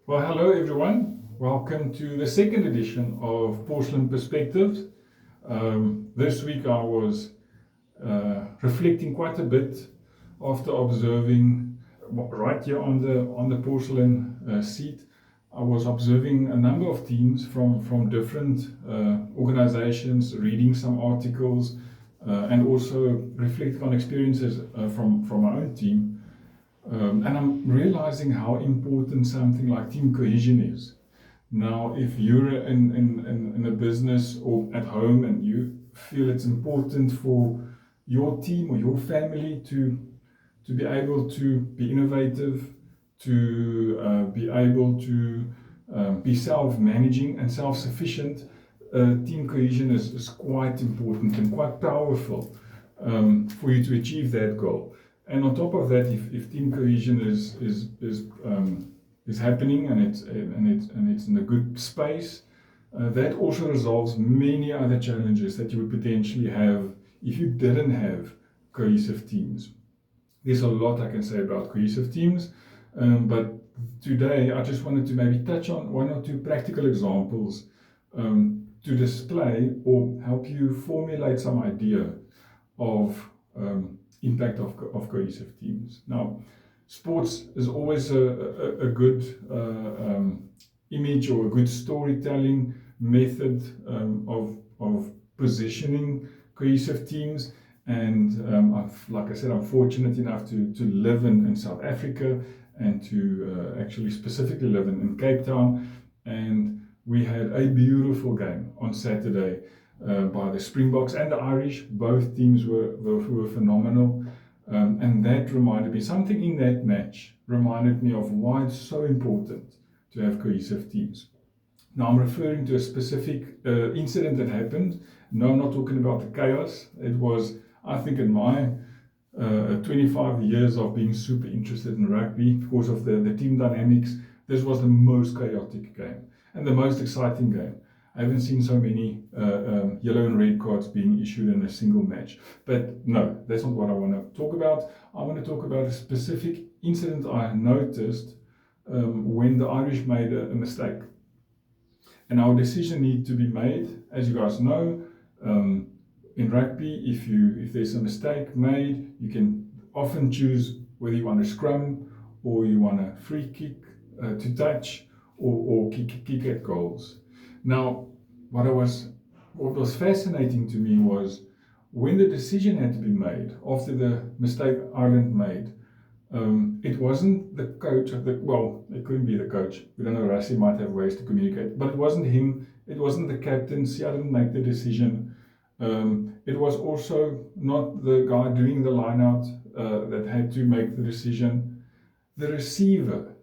Well, hello everyone. Welcome to the second edition of Porcelain Perspectives. This week I was reflecting quite a bit after observing right here on the porcelain seat. I was observing a number of teams from different organizations, reading some articles, and also reflecting on experiences from my own team. And I'm realizing how important something like team cohesion is. Now, if you're in a business or at home and you feel it's important for your team or your family to be able to be innovative, to be able to be self-managing and self-sufficient, team cohesion is quite important and quite powerful for you to achieve that goal. And on top of that, if team cohesion is happening and it's in a good space, that also resolves many other challenges that you would potentially have if you didn't have cohesive teams. There's a lot I can say about cohesive teams, but today I just wanted to maybe touch on one or two practical examples to display or help you formulate some idea of impact of cohesive teams. Now, sports is always a good image or a good storytelling method of positioning cohesive teams. And like I said, I'm fortunate enough to live in South Africa and to actually specifically live in Cape Town. And we had a beautiful game on Saturday by the Springboks and the Irish. Both teams were phenomenal. And that reminded me, something in that match reminded me of why it's so important to have cohesive teams. Now, I'm referring to a specific incident that happened. No, I'm not talking about the chaos. It was, I think, in my 25 years of being super interested in rugby, because of the team dynamics, this was the most chaotic game and the most exciting game. I haven't seen so many yellow and red cards being issued in a single match. But no, that's not what I want to talk about. I want to talk about a specific incident I noticed when the Irish made a mistake. And our decision need to be made, as you guys know, in rugby, if there's a mistake made, you can often choose whether you want to scrum or you want a free kick to touch or kick at goals. Now, what was fascinating to me was when the decision had to be made after the mistake Ireland made. It wasn't the coach. Well, it couldn't be the coach. We don't know. Rassie might have ways to communicate, but it wasn't him. It wasn't the captain. Sia didn't make the decision. It was also not the guy doing the line-out that had to make the decision. The receiver.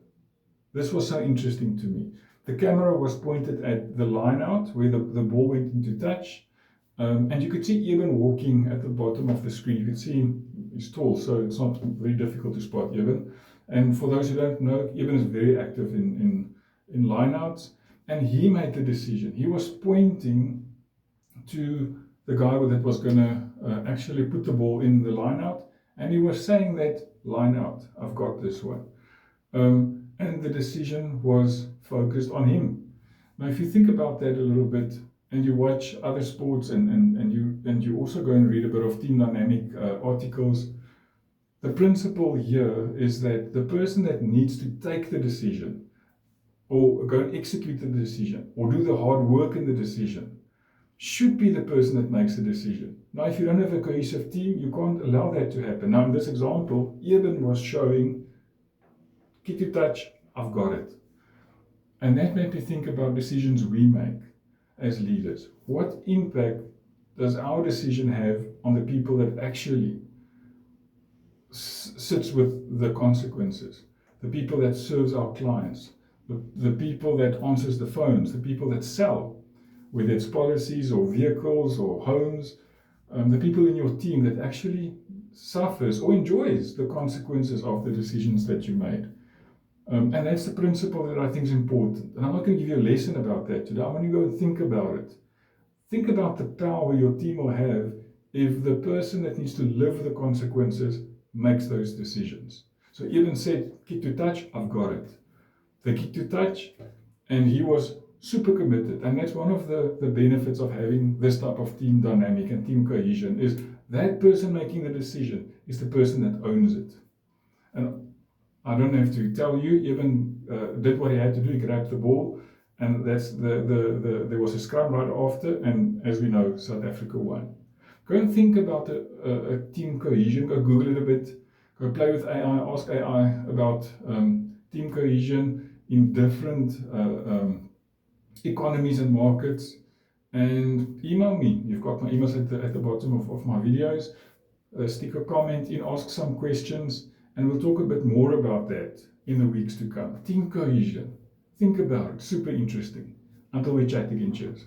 This was so interesting to me. The camera was pointed at the line-out where the ball went into touch, and you could see Eben walking at the bottom of the screen. You could see him. He's tall, so it's not very difficult to spot Eben. And for those who don't know, Eben is very active in line-outs, and he made the decision. He was pointing to the guy that was going to actually put the ball in the line-out, and he was saying that, line-out, I've got this one. And the decision was focused on him. Now, if you think about that a little bit, and you watch other sports, and you also go and read a bit of team dynamic articles, the principle here is that the person that needs to take the decision, or go and execute the decision, or do the hard work in the decision, should be the person that makes the decision. Now, if you don't have a cohesive team, you can't allow that to happen. Now, in this example, Eben was showing, kick to touch, I've got it. And that made me think about decisions we make as leaders. What impact does our decision have on the people that actually sits with the consequences? The people that serves our clients, the people that answers the phones, the people that sell, whether it's policies or vehicles or homes, the people in your team that actually suffers or enjoys the consequences of the decisions that you made. And that's the principle that I think is important. And I'm not going to give you a lesson about that today. I want you to go and think about it. Think about the power your team will have if the person that needs to live with the consequences makes those decisions. So Eben said, kick to touch, I've got it. the kick to touch, and he was super committed. And that's one of the benefits of having this type of team dynamic and team cohesion, is that person making the decision is the person that owns it. And I don't have to tell you, even did what he had to do, he grabbed the ball, and that's there was a scrum right after, and as we know, South Africa won. Go and think about a team cohesion, go Google it a bit, go play with AI, ask AI about team cohesion in different economies and markets, and email me. You've got my emails at the bottom of my videos. Stick a comment in, ask some questions, and we'll talk a bit more about that in the weeks to come. Team cohesion. Think about it. Super interesting. Until we chat again. Cheers.